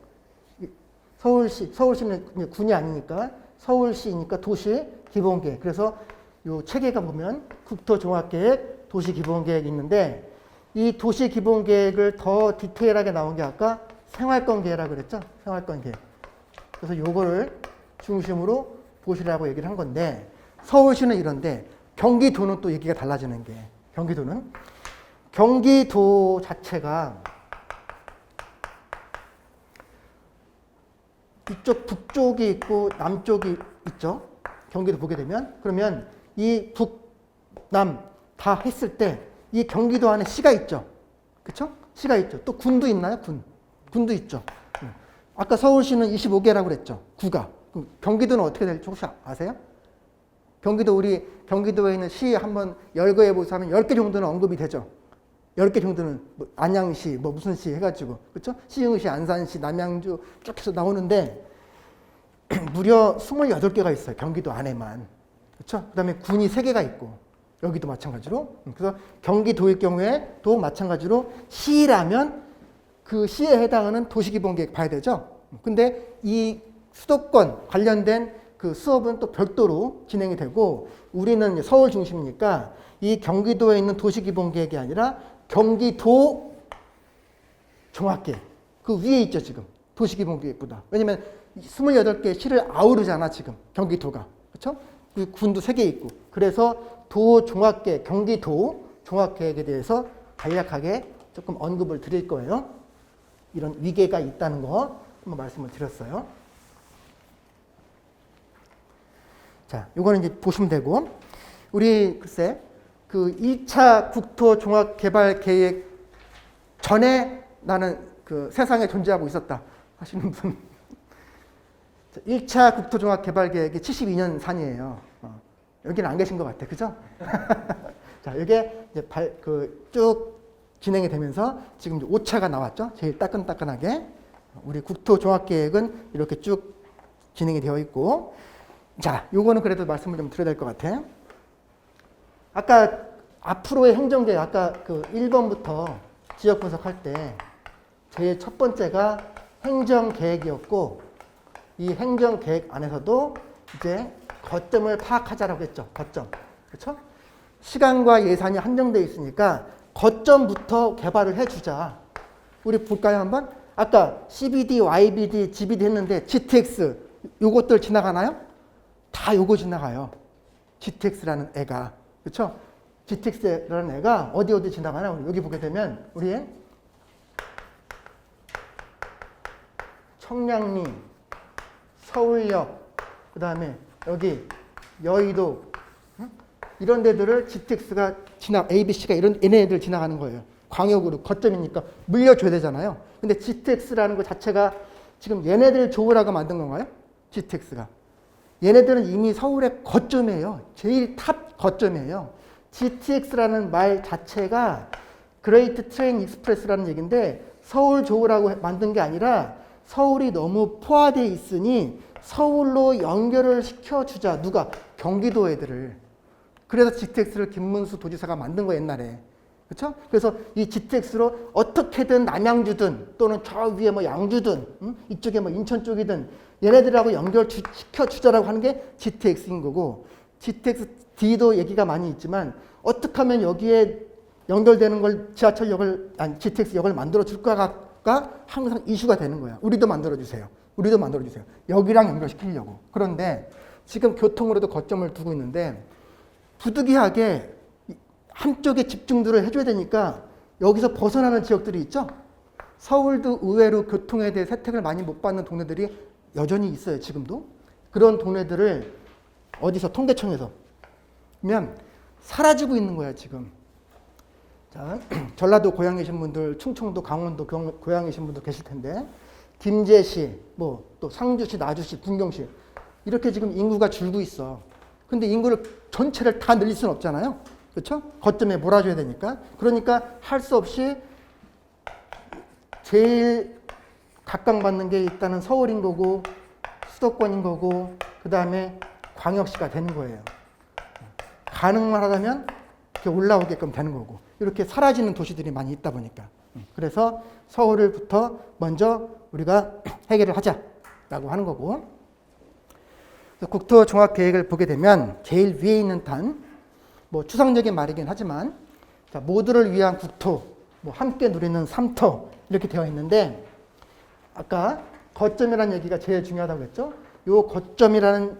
서울시는 군이 아니니까 서울시니까 도시기본계획. 그래서 요 체계가 보면 국토종합계획, 도시기본계획이 있는데 이 도시기본계획을 더 디테일하게 나온 게 아까 생활권계획이라고 그랬죠. 생활권계획. 그래서 요거를 중심으로 보시라고 얘기를 한 건데 서울시는 이런데 경기도는 또 얘기가 달라지는 게 경기도 자체가 이쪽 북쪽이 있고 남쪽이 있죠. 경기도 보게 되면 그러면 이 북남 다 했을 때 이 경기도 안에 시가 있죠. 그렇죠? 시가 있죠. 또 군도 있나요? 군도 있죠. 아까 서울시는 25개라고 그랬죠. 구가. 경기도는 어떻게 될지 혹시 아세요? 경기도에 있는 시 한번 열거해 보자면 10개 정도는 언급이 되죠. 10개 정도는 뭐 안양시, 뭐 무슨 시 해가지고, 그렇죠? 시흥시, 안산시, 남양주 쭉 해서 나오는데 무려 28개가 있어요. 경기도 안에만. 그렇죠? 그 다음에 군이 3개가 있고, 여기도 마찬가지로. 그래서 경기도일 경우에 또 마찬가지로 시라면 그 시에 해당하는 도시기본계획 봐야 되죠. 근데 이 수도권 관련된 그 수업은 또 별도로 진행이 되고 우리는 서울 중심이니까 이 경기도에 있는 도시기본계획이 아니라 경기도 종합계획 그 위에 있죠 지금 도시기본계획보다. 왜냐면 28개 시를 아우르잖아 지금 경기도가. 그렇죠? 그 군도 3개 있고. 그래서 도종합계획, 경기도 종합계획에 대해서 간략하게 조금 언급을 드릴 거예요. 이런 위계가 있다는 거 한번 말씀을 드렸어요. 자, 요거는 이제 보시면 되고, 우리 글쎄, 그 1차 국토종합개발계획 전에 나는 그 세상에 존재하고 있었다 하시는 분. 1차 국토종합개발계획이 72년 산이에요. 여기는 안 계신 것 같아. 그죠? 자, 이게 이제 쭉 진행이 되면서 지금 이제 5차가 나왔죠. 제일 따끈따끈하게. 우리 국토종합계획은 이렇게 쭉 진행이 되어 있고. 자, 요거는 그래도 말씀을 좀 드려야 될 것 같아. 아까 앞으로의 행정계획, 아까 그 1번부터 지역 분석할 때 제일 첫 번째가 행정계획이었고 이 행정계획 안에서도 이제 거점을 파악하자라고 했죠. 거점. 그렇죠? 시간과 예산이 한정되어 있으니까 거점부터 개발을 해주자. 우리 볼까요 한번? 아까 CBD, YBD, GBD 했는데 GTX 요것들 지나가나요? 다 요거 지나가요. GTX라는 애가. 그렇죠? GTX라는 애가 어디 지나가나? 여기 보게 되면 우리 청량리, 서울역, 그 다음에 여기 여의도 이런 데들을 GTX가 ABC가 얘네들 지나가는 거예요. 광역으로 거점이니까 물려줘야 되잖아요. 근데 GTX라는 것 자체가 지금 얘네들 좋으라고 만든 건가요? GTX가. 얘네들은 이미 서울의 거점이에요. 제일 탑 거점이에요. GTX라는 말 자체가 그레이트 트레인 익스프레스라는 얘기인데 서울 좋으라고 만든 게 아니라 서울이 너무 포화되어 있으니 서울로 연결을 시켜주자. 누가? 경기도 애들을. 그래서 GTX를 김문수 도지사가 만든 거 옛날에. 그렇죠? 그래서 이 GTX로 어떻게든 남양주든 또는 저 위에 뭐 양주든 이쪽에 뭐 인천 쪽이든 얘네들하고 연결시켜주자라고 하는 게 GTX인 거고, GTX-D도 얘기가 많이 있지만 어떻게 하면 여기에 연결되는 걸 GTX역을 만들어 줄까가 항상 이슈가 되는 거야. 우리도 만들어 주세요. 우리도 만들어 주세요. 여기랑 연결시키려고. 그런데 지금 교통으로도 거점을 두고 있는데 부득이하게 한쪽에 집중들을 해줘야 되니까 여기서 벗어나는 지역들이 있죠. 서울도 의외로 교통에 대해 혜택을 많이 못 받는 동네들이 여전히 있어요. 지금도. 그런 동네들을 어디서 통계청에서 그러면 사라지고 있는 거야 지금. 자, 전라도 고향 계신 분들, 충청도, 강원도 고향 계신 분들 계실 텐데 김제시, 뭐 또 상주시, 나주시, 군경시 이렇게 지금 인구가 줄고 있어. 근데 인구를 전체를 다 늘릴 수는 없잖아요. 그렇죠? 거점에 몰아줘야 되니까. 그러니까 할 수 없이 제일 각광받는 게 일단은 서울인 거고 수도권인 거고 그 다음에 광역시가 되는 거예요. 가능만 하다면 이렇게 올라오게끔 되는 거고 이렇게 사라지는 도시들이 많이 있다 보니까 그래서 서울을부터 먼저 우리가 해결을 하자라고 하는 거고 국토종합계획을 보게 되면 제일 위에 있는 단 뭐 추상적인 말이긴 하지만 자, 모두를 위한 국토 뭐 함께 누리는 삼터 이렇게 되어 있는데 아까 거점이라는 얘기가 제일 중요하다고 했죠. 요 거점이라는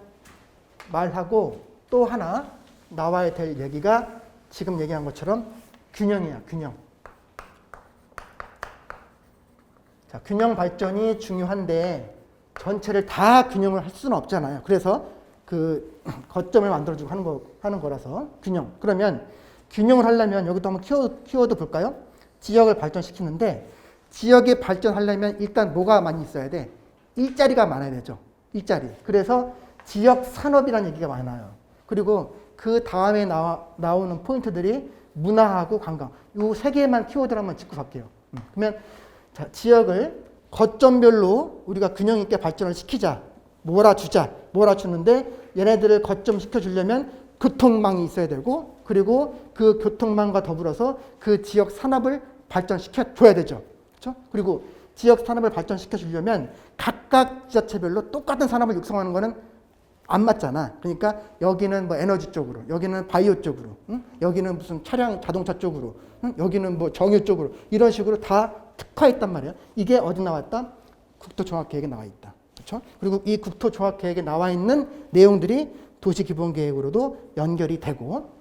말하고 또 하나 나와야 될 얘기가 지금 얘기한 것처럼 균형이야, 균형. 자, 균형 발전이 중요한데 전체를 다 균형을 할 수는 없잖아요. 그래서 그 거점을 만들어주고 하는 거라서 균형. 그러면 균형을 하려면 여기도 한번 키워드 볼까요? 지역을 발전시키는데 지역이 발전하려면 일단 뭐가 많이 있어야 돼? 일자리가 많아야 되죠. 일자리. 그래서 지역 산업이라는 얘기가 많아요. 그리고 그 다음에 나오는 포인트들이 문화하고 관광. 이 세 개만 키워드를 한번 짚고 갈게요. 그러면 자, 지역을 거점별로 우리가 균형 있게 발전을 시키자. 몰아주는데 얘네들을 거점시켜 주려면 교통망이 있어야 되고 그리고 그 교통망과 더불어서 그 지역 산업을 발전시켜 줘야 되죠. 그렇죠? 그리고 지역 산업을 발전시켜 주려면 각각 지자체별로 똑같은 산업을 육성하는 거는 안 맞잖아. 그러니까 여기는 뭐 에너지 쪽으로, 여기는 바이오 쪽으로, 여기는 무슨 차량 자동차 쪽으로, 여기는 뭐 정유 쪽으로 이런 식으로 다 특화했단 말이야. 이게 어디 나왔다? 국토종합계획에 나와 있다. 그렇죠? 그리고 이 국토종합계획에 나와 있는 내용들이 도시기본계획으로도 연결이 되고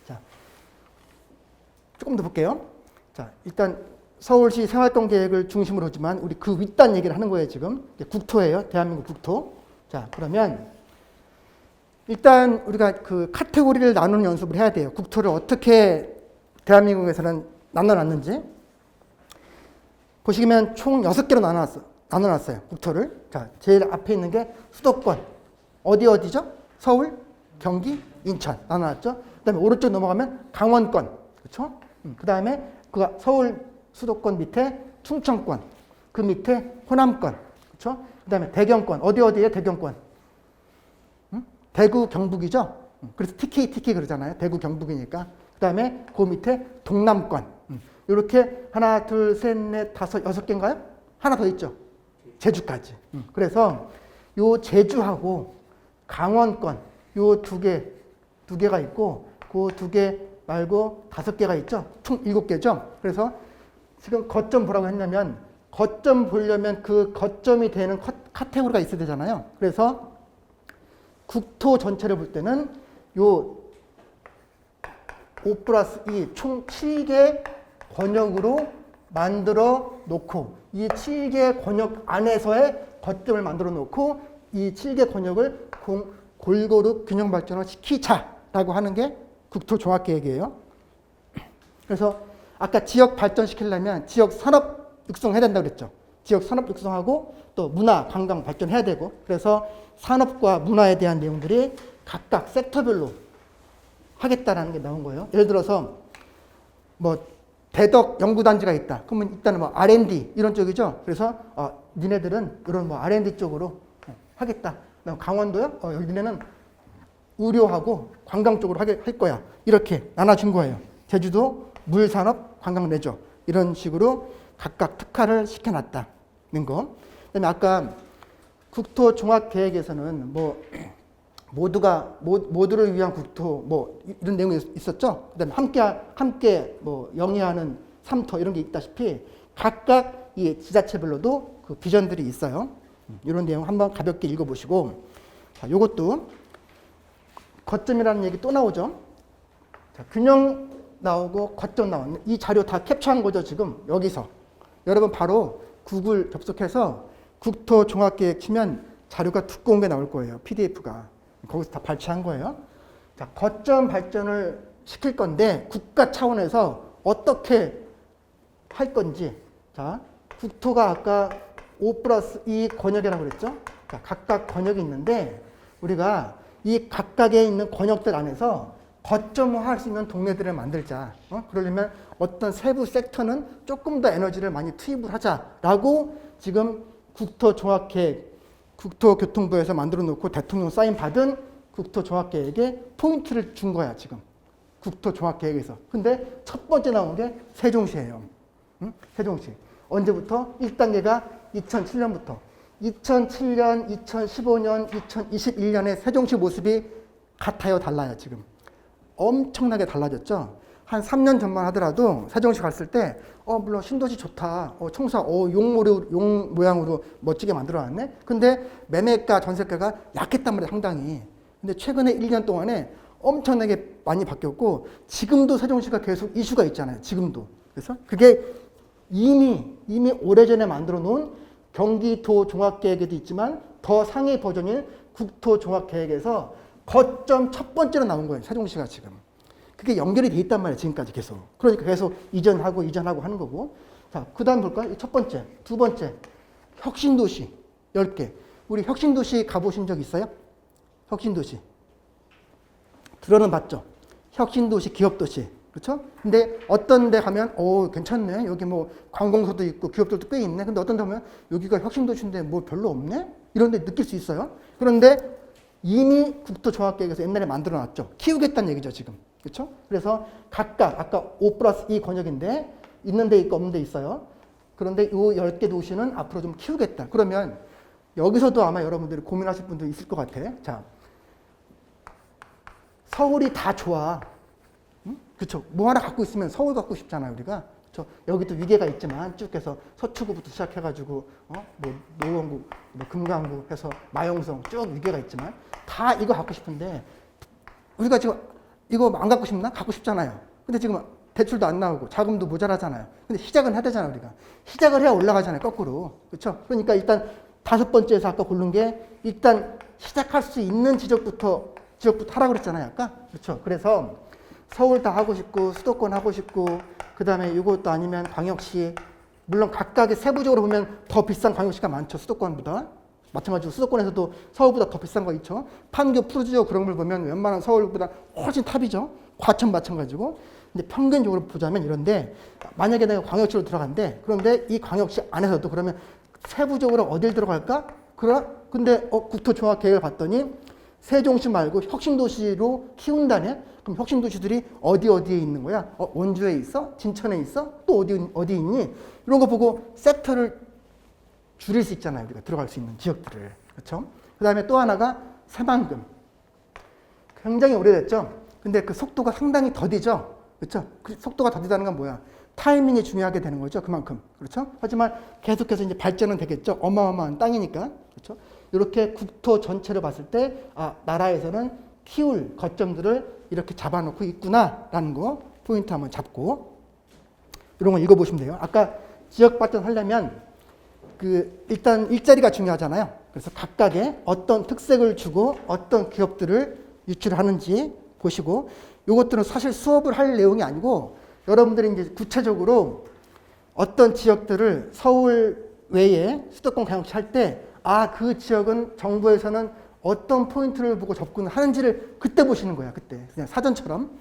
자, 조금 더 볼게요. 자, 일단 서울시 생활동계획을 중심으로 하지만 우리 그 윗단 얘기를 하는 거예요 지금. 국토예요. 대한민국 국토. 자, 그러면 일단 우리가 그 카테고리를 나누는 연습을 해야 돼요. 국토를 어떻게 대한민국에서는 나눠놨는지. 보시면 총 6개로 나눠놨어요. 국토를. 자, 제일 앞에 있는 게 수도권. 어디죠? 서울, 경기, 인천 나눠놨죠. 그 다음에 오른쪽 넘어가면 강원권. 그렇죠? 그 다음에 그 서울 수도권 밑에 충청권. 그 밑에 호남권. 그렇죠? 그 다음에 대경권. 어디에 대경권? 대구, 경북이죠? 그래서 TK 그러잖아요. 대구, 경북이니까. 그 다음에 그 밑에 동남권. 이렇게 하나, 둘, 셋, 넷, 다섯, 6개인가요? 하나 더 있죠. 제주까지. 그래서 요 제주하고 강원권 요 두 개가 있고 그 2개 말고 5개가 있죠. 총 7개죠. 그래서 지금 거점 보라고 했냐면 거점 보려면 그 거점이 되는 카테고리가 있어야 되잖아요. 그래서 국토 전체를 볼 때는 요 5+2 총 7개 권역으로 만들어 놓고 이 7개 권역 안에서의 거점을 만들어 놓고 이 7개 권역을 골고루 균형 발전을 시키자라고 하는 게 국토종합계획이에요. 그래서 아까 지역 발전시키려면 지역 산업 육성해야 된다고 그랬죠. 지역 산업 육성하고 또 문화, 관광 발전해야 되고 그래서 산업과 문화에 대한 내용들이 각각 섹터별로 하겠다라는 게 나온 거예요. 예를 들어서 뭐 대덕 연구단지가 있다. 그러면 일단은 뭐 R&D 이런 쪽이죠. 그래서 니네들은 이런 뭐 R&D 쪽으로 하겠다. 강원도요? 여기는 의료하고 관광 쪽으로 할 거야. 이렇게 나눠준 거예요. 제주도 물산업 관광 내조 이런 식으로 각각 특화를 시켜놨다는 거. 그다음에 아까 국토 종합 계획에서는 뭐 모두를 위한 국토 뭐 이런 내용이 있었죠. 그다음에 함께 뭐 영위하는 삼터 이런 게 있다시피 각각 이 지자체별로도 그 비전들이 있어요. 이런 내용 한번 가볍게 읽어보시고, 자, 요것도 거점이라는 얘기 또 나오죠. 자, 균형 나오고 거점 나오는 이 자료 다 캡처한 거죠. 지금 여기서 여러분 바로 구글 접속해서 국토 종합계획 치면 자료가 두꺼운 게 나올 거예요. PDF가. 거기서 다 발췌한 거예요. 자, 거점 발전을 시킬 건데 국가 차원에서 어떻게 할 건지. 자, 국토가 아까 5+2 권역이라고 그랬죠. 자, 각각 권역이 있는데 우리가 이 각각에 있는 권역들 안에서 거점화할 수 있는 동네들을 만들자. 그러려면 어떤 세부 섹터는 조금 더 에너지를 많이 투입을 하자라고 지금 국토종합계획 국토교통부에서 만들어 놓고 대통령 사인 받은 국토종합계획에 포인트를 준 거야, 지금. 국토종합계획에서. 근데 첫 번째 나온 게 세종시예요. 응? 세종시. 언제부터? 1단계가 2007년부터. 2007년, 2015년, 2021년의 세종시 모습이 같아요, 달라요, 지금. 엄청나게 달라졌죠. 한 3년 전만 하더라도 세종시 갔을 때 물론 신도시 좋다. 청사 용 모양으로 멋지게 만들어놨네. 근데 매매가 전세가가 약했단 말이에요, 상당히. 근데 최근에 1년 동안에 엄청나게 많이 바뀌었고 지금도 세종시가 계속 이슈가 있잖아요. 지금도. 그래서 그게 이미 오래전에 만들어 놓은 경기도 종합계획에도 있지만 더 상위 버전인 국토종합계획에서 거점 첫 번째로 나온 거예요. 세종시가 지금. 그게 연결이 돼 있단 말이에요. 지금까지 계속. 그러니까 계속 이전하고 하는 거고. 자, 그 다음 볼까요? 첫 번째. 두 번째. 혁신도시 10개. 우리 혁신도시 가보신 적 있어요? 혁신도시. 들어는 봤죠? 혁신도시, 기업도시. 그렇죠? 근데 어떤 데 가면 괜찮네. 여기 뭐 관공서도 있고 기업들도 꽤 있네. 근데 어떤 데 가면 여기가 혁신도시인데 뭐 별로 없네? 이런 데 느낄 수 있어요. 그런데 이미 국토종합계획에서 옛날에 만들어놨죠. 키우겠다는 얘기죠, 지금. 그렇죠? 그래서 각각 아까 5+2 권역인데 있는 데 있고 없는 데 있어요. 그런데 이 10개 도시는 앞으로 좀 키우겠다. 그러면 여기서도 아마 여러분들이 고민하실 분도 있을 것 같아. 자, 서울이 다 좋아. 응? 그렇죠? 뭐 하나 갖고 있으면 서울 갖고 싶잖아요, 우리가. 그렇죠? 여기도 위계가 있지만 쭉 해서 서초구부터 시작해가지고 뭐 노원구, 뭐 금강구 해서 마용성 쭉 위계가 있지만 다 이거 갖고 싶은데 우리가 지금 이거 안 갖고 싶나? 갖고 싶잖아요. 근데 지금 대출도 안 나오고 자금도 모자라잖아요. 근데 시작은 해야 되잖아요, 우리가. 시작을 해야 올라가잖아요, 거꾸로. 그렇죠? 그러니까 일단 다섯 번째에서 아까 고른 게 일단 시작할 수 있는 지역부터 하라고 그랬잖아요, 아까. 그렇죠? 그래서 서울 다 하고 싶고 수도권 하고 싶고 그다음에 이것도 아니면 광역시, 물론 각각의 세부적으로 보면 더 비싼 광역시가 많죠, 수도권보다. 마찬가지로 수도권에서도 서울보다 더 비싼 거 있죠. 판교, 푸르지오 그런 걸 보면 웬만한 서울보다 훨씬 탑이죠. 과천 마찬가지고. 근데 평균적으로 보자면 이런데 만약에 내가 광역시로 들어간대. 그런데 이 광역시 안에서도 그러면 세부적으로 어딜 들어갈까? 근데 국토종합계획을 봤더니 세종시 말고 혁신도시로 키운다네? 그럼 혁신도시들이 어디에 있는 거야? 원주에 있어? 진천에 있어? 또 어디 있니? 이런 거 보고 섹터를 줄일 수 있잖아요. 우리가 들어갈 수 있는 지역들을. 그렇죠? 그 다음에 또 하나가 새만금. 굉장히 오래됐죠? 근데 그 속도가 상당히 더디죠? 그렇죠? 그 속도가 더디다는 건 뭐야? 타이밍이 중요하게 되는 거죠. 그만큼. 그렇죠? 하지만 계속해서 이제 발전은 되겠죠? 어마어마한 땅이니까. 그렇죠? 이렇게 국토 전체를 봤을 때, 나라에서는 키울 거점들을 이렇게 잡아놓고 있구나라는 거 포인트 한번 잡고 이런 거 읽어보시면 돼요. 아까 지역 발전하려면 일단 일자리가 중요하잖아요. 그래서 각각의 어떤 특색을 주고 어떤 기업들을 유출하는지 보시고, 이것들은 사실 수업을 할 내용이 아니고 여러분들이 이제 구체적으로 어떤 지역들을 서울 외에 수도권 광역시 할 때 그 지역은 정부에서는 어떤 포인트를 보고 접근을 하는지를 그때 보시는 거야. 그때 그냥 사전처럼.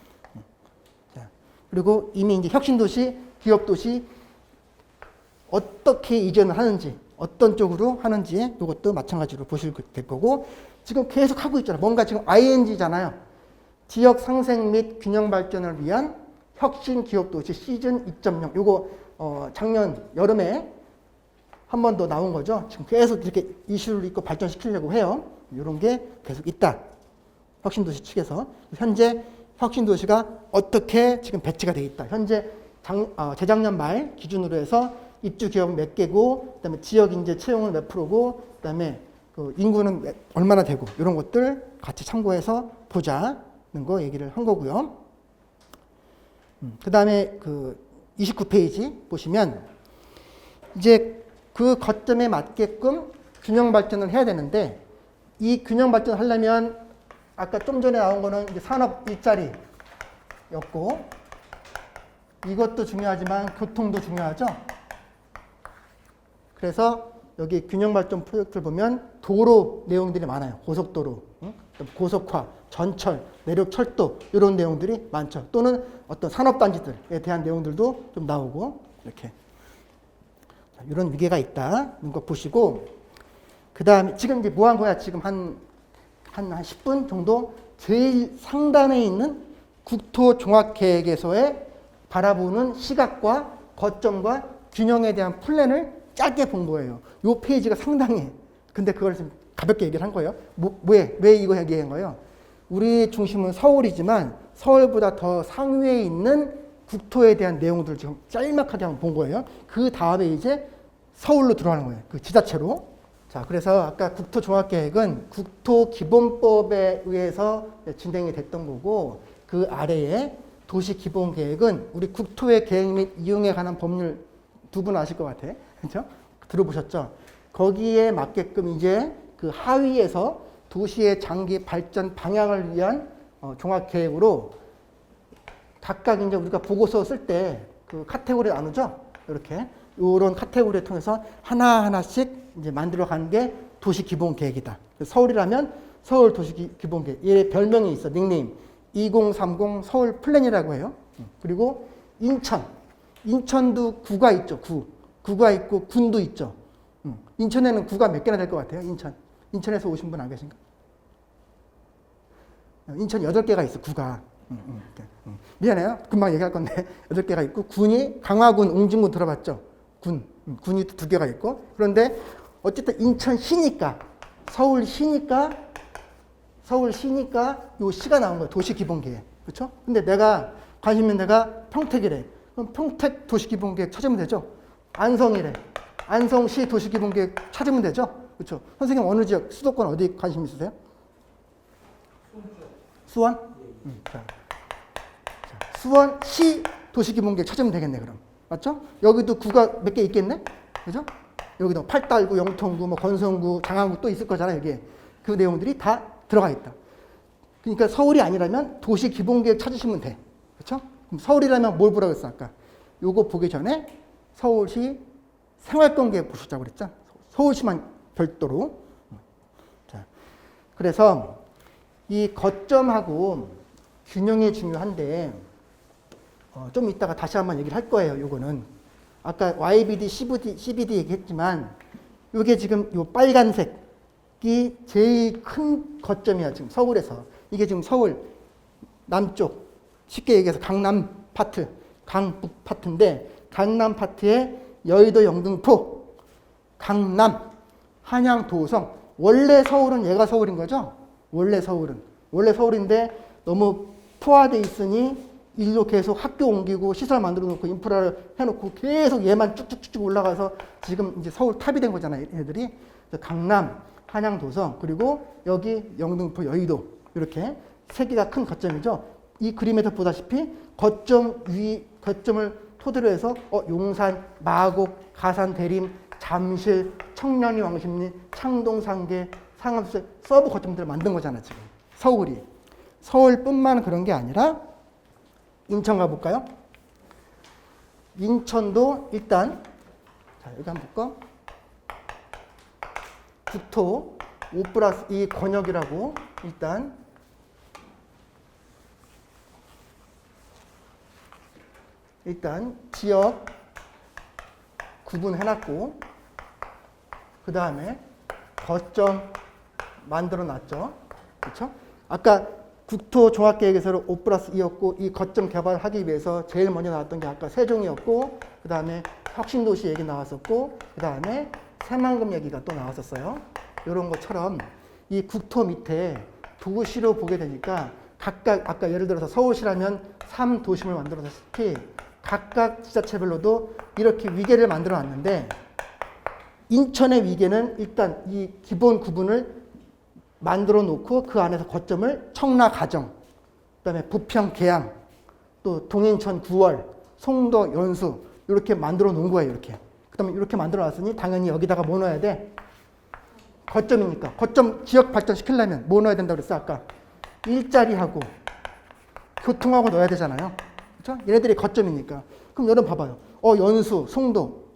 그리고 이미 이제 혁신도시 기업도시 어떻게 이전을 하는지, 어떤 쪽으로 하는지 이것도 마찬가지로 보실 될 거고, 지금 계속 하고 있잖아요. 뭔가 지금 ING잖아요. 지역 상생 및 균형 발전을 위한 혁신 기업도시 시즌 2.0. 요거 작년 여름에 한 번 더 나온 거죠. 지금 계속 이렇게 이슈를 있고 발전시키려고 해요. 이런 게 계속 있다. 혁신도시 측에서. 현재 혁신도시가 어떻게 지금 배치가 되어 있다. 현재 재작년 말 기준으로 해서 입주 기업 몇 개고, 그다음에 지역 인재 채용은 몇 프로고, 그다음에 그 인구는 얼마나 되고, 이런 것들 같이 참고해서 보자는 거 얘기를 한 거고요. 그다음에 그 29페이지 보시면 이제 그 거점에 맞게끔 균형 발전을 해야 되는데, 이 균형 발전을 하려면 아까 좀 전에 나온 거는 이제 산업 일자리였고, 이것도 중요하지만 교통도 중요하죠. 그래서 여기 균형 발전 프로젝트를 보면 도로 내용들이 많아요. 고속도로, 고속화, 전철, 내륙 철도 이런 내용들이 많죠. 또는 어떤 산업단지들에 대한 내용들도 좀 나오고 이렇게 이런 위계가 있다는 거 보시고, 그 다음에 지금 이제 뭐 한 거야? 지금 한 10분 정도 제일 상단에 있는 국토종합계획에서의 바라보는 시각과 거점과 균형에 대한 플랜을 짧게 본 거예요. 이 페이지가 상당해. 근데 그걸 좀 가볍게 얘기를 한 거예요. 왜 이거 얘기한 거예요? 우리 중심은 서울이지만 서울보다 더 상위에 있는 국토에 대한 내용들을 지금 짤막하게 한번 본 거예요. 그 다음에 이제 서울로 들어가는 거예요. 그 지자체로. 자, 그래서 아까 국토종합계획은 국토기본법에 의해서 진행이 됐던 거고, 그 아래에 도시기본계획은 우리 국토의 계획 및 이용에 관한 법률 두 분 아실 것 같아. 그렇죠? 들어보셨죠? 거기에 맞게끔 이제 그 하위에서 도시의 장기 발전 방향을 위한 종합계획으로 각각 이제 우리가 보고서 쓸 때 그 카테고리 나누죠? 이렇게. 이런 카테고리를 통해서 하나하나씩 이제 만들어가는 게 도시기본계획이다. 서울이라면 서울 도시기본계획. 얘 별명이 있어. 닉네임. 2030 서울 플랜이라고 해요. 그리고 인천도 구가 있죠. 구가 있고 군도 있죠. 인천에는 구가 몇 개나 될 것 같아요. 인천에서 오신 분 안 계신가? 인천 8개가 있어. 구가. 미안해요. 금방 얘기할 건데 8개가 있고, 군이 강화군, 웅진군 들어봤죠? 군이 2개가 있고. 그런데 어쨌든 인천시니까, 서울시니까 요 시가 나온 거예요. 도시기본계획. 그렇죠? 근데 내가 관심 있는 데가 평택이래. 그럼 평택 도시기본계획 찾으면 되죠? 안성이래. 안성시 도시기본계획 찾으면 되죠? 그렇죠? 선생님 어느 지역, 수도권 어디 관심 있으세요? 수원? 자, 수원시 도시기본계획 찾으면 되겠네, 그럼. 맞죠? 여기도 구가 몇 개 있겠네? 그죠? 여기도 팔달구, 영통구, 뭐 건성구, 장안구 또 있을 거잖아요, 여기에. 그 내용들이 다 들어가 있다. 그러니까 서울이 아니라면 도시기본계획 찾으시면 돼. 그렇죠? 그럼 서울이라면 뭘 보라고 했어, 아까? 요거 보기 전에 서울시 생활권계획 보시자고 그랬죠? 서울시만 별도로. 자, 그래서 이 거점하고 균형이 중요한데, 좀 이따가 다시 한번 얘기를 할 거예요. 요거는 아까 YBD, CBD 얘기했지만, 요게 지금 요 빨간색이 제일 큰 거점이야. 지금 서울에서. 이게 지금 서울 남쪽, 쉽게 얘기해서 강남 파트, 강북 파트인데, 강남 파트에 여의도, 영등포, 강남, 한양, 도성. 원래 서울은 얘가 서울인 거죠? 원래 서울인데 너무 포화돼 있으니 일로 계속 학교 옮기고 시설 만들어 놓고 인프라를 해놓고 계속 얘만 쭉쭉쭉 올라가서 지금 이제 서울 탑이 된 거잖아요, 애들이. 강남, 한양, 도성, 그리고 여기 영등포, 여의도, 이렇게 세 개가 큰 거점이죠. 이 그림에서 보다시피 거점을 토대로 해서 용산, 마곡, 가산, 대림, 잠실, 청량리, 왕십리, 창동, 상계, 상암수 서브 거점들을 만든 거잖아, 지금. 서울이. 서울뿐만 그런 게 아니라 인천 가볼까요? 인천도 일단, 자, 여기 한번 볼까? 국토 5+2 권역이라고 일단 일단 지역 구분해놨고 그 다음에 거점 만들어놨죠. 그렇죠? 아까 국토종합계획에서 5+2였고 이 거점 개발하기 위해서 제일 먼저 나왔던 게 아까 세종이었고 그 다음에 혁신도시 얘기 나왔었고 그 다음에 새만금 얘기가 또 나왔었어요. 이런 것처럼 이 국토 밑에 도시로 보게 되니까 각각 아까 예를 들어서 서울시라면 3도심을 만들어다시피 각각 지자체별로도 이렇게 위계를 만들어 놨는데 인천의 위계는 일단 이 기본 구분을 만들어 놓고 그 안에서 거점을 청라 가정, 그다음에 부평 계양, 또 동인천 9월, 송도 연수 이렇게 만들어 놓은 거예요. 이렇게. 그다음에 이렇게 만들어 놨으니 당연히 여기다가 뭐 넣어야 돼? 거점이니까. 거점 지역 발전 시키려면 뭐 넣어야 된다고 그랬어 아까? 일자리하고 교통하고 넣어야 되잖아요. 그렇죠? 얘네들이 거점이니까. 그럼 여러분 봐봐요. 연수, 송도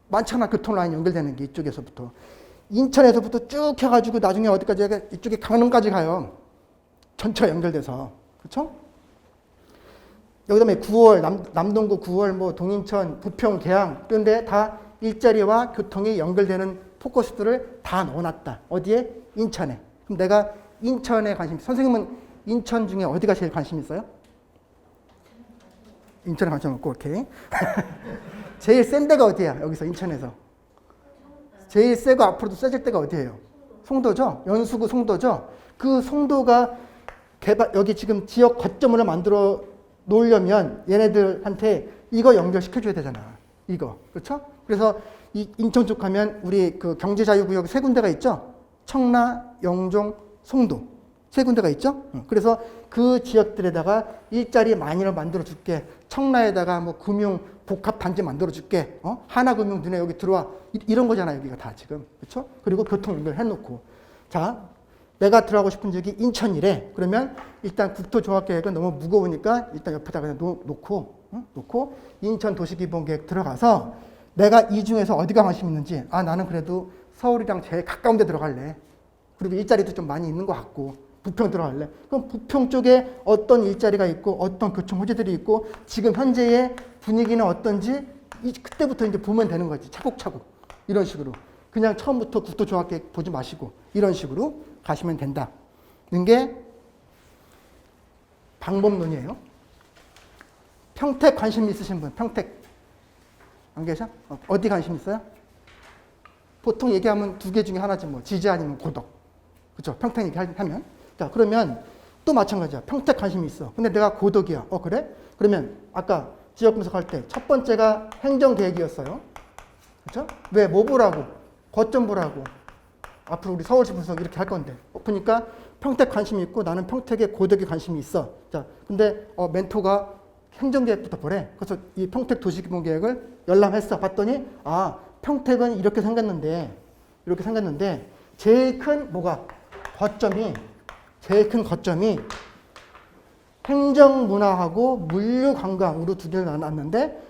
많잖아. 교통 라인 연결되는 게 이쪽에서부터. 인천에서부터 쭉 해가지고 나중에 어디까지 이쪽에 강릉까지 가요. 전체가 연결돼서. 그렇죠? 여기다음에 9월, 남동구 9월, 뭐 동인천, 부평, 계양 그런데 다 일자리와 교통이 연결되는 포커스들을 다 넣어놨다. 어디에? 인천에. 그럼 내가 인천에 관심, 선생님은 인천 중에 어디가 제일 관심 있어요? 인천에 관심 없고, 오케이. 제일 센 데가 어디야? 여기서 인천에서. 제일 세고 앞으로도 세질 데가 어디예요? 송도죠? 연수구 송도죠? 그 송도가 여기 지금 지역 거점으로 만들어 놓으려면 얘네들한테 이거 연결시켜줘야 되잖아. 이거. 그렇죠? 그래서 이 인천 쪽 가면 우리 그 경제자유구역 세 군데가 있죠? 청라, 영종, 송도. 세 군데가 있죠? 그래서 그 지역들에다가 일자리 많이를 만들어 줄게. 청라에다가 뭐 금융 복합 단지 만들어 줄게. 하나금융 너네 여기 들어와. 이런 거잖아, 여기가 다 지금. 그렇죠? 그리고 교통 연결해 놓고. 자, 내가 들어가고 싶은 지역이 인천이래. 그러면 일단 국토종합계획은 너무 무거우니까 일단 옆에다 그냥 놓고 인천 도시기본계획 들어가서 내가 이 중에서 어디가 관심 있는지 나는 그래도 서울이랑 제일 가까운 데 들어갈래. 그리고 일자리도 좀 많이 있는 것 같고 부평 들어갈래. 그럼 부평 쪽에 어떤 일자리가 있고 어떤 교통 호재들이 있고 지금 현재의 분위기는 어떤지 그때부터 이제 보면 되는 거지. 차곡차곡. 이런 식으로. 그냥 처음부터 국토종합계획 보지 마시고 이런 식으로 가시면 된다는 게 방법론이에요. 평택 관심 있으신 분? 평택 안 계셔? 어디 관심 있어요? 보통 얘기하면 두 개 중에 하나지 뭐 지지 아니면 고덕. 그렇죠? 평택 얘기하면. 자, 그러면 또 마찬가지야. 평택 관심이 있어. 근데 내가 고덕이야. 그래? 그러면 아까 지역 분석할 때 첫 번째가 행정계획이었어요. 그렇죠? 왜? 뭐 보라고? 거점 보라고. 앞으로 우리 서울시 분석 이렇게 할 건데. 보니까 평택 관심이 있고 나는 평택에 고덕에 관심이 있어. 자, 근데 멘토가 행정계획부터 보래. 그래서 이 평택 도시기본계획을 열람했어. 봤더니 평택은 이렇게 생겼는데 제일 큰 뭐가? 제일 큰 거점이 행정문화하고 물류관광으로 두 개를 나눴는데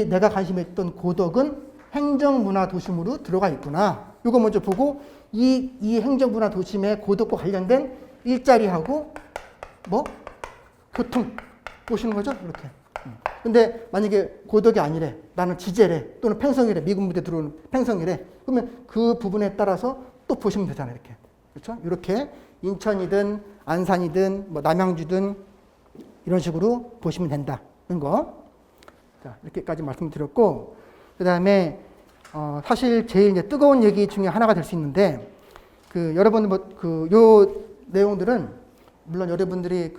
내가 관심 있던 고덕은 행정문화 도심으로 들어가 있구나. 이거 먼저 보고 이 행정문화 도심의 고덕과 관련된 일자리하고 뭐? 교통 보시는 거죠? 이렇게. 근데 만약에 고덕이 아니래. 나는 지제래. 또는 팽성이래. 미군 부대 들어오는 팽성이래. 그러면 그 부분에 따라서 또 보시면 되잖아요. 이렇게. 그렇죠? 이렇게 인천이든 안산이든 뭐 남양주든 이런 식으로 보시면 된다는 거. 자, 이렇게까지 말씀드렸고 그 다음에 사실 제일 이제 뜨거운 얘기 중에 하나가 될 수 있는데 여러분 요 내용들은 물론 여러분들이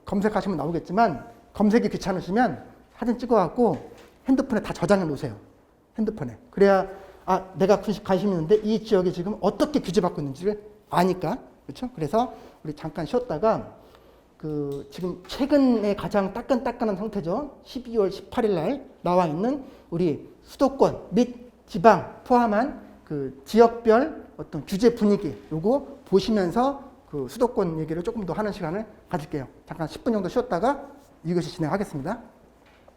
검색하시면 나오겠지만 검색이 귀찮으시면 사진 찍어갖고 핸드폰에 다 저장해 놓으세요. 핸드폰에. 그래야 내가 관심 있는데 이 지역이 지금 어떻게 규제받고 있는지를 아니까. 그렇죠? 그래서 우리 잠깐 쉬었다가 지금 최근에 가장 따끈따끈한 상태죠. 12월 18일 날 나와 있는 우리 수도권 및 지방 포함한 지역별 어떤 규제 분위기 요거 보시면서 수도권 얘기를 조금 더 하는 시간을 가질게요. 잠깐 10분 정도 쉬었다가 이것이 진행하겠습니다.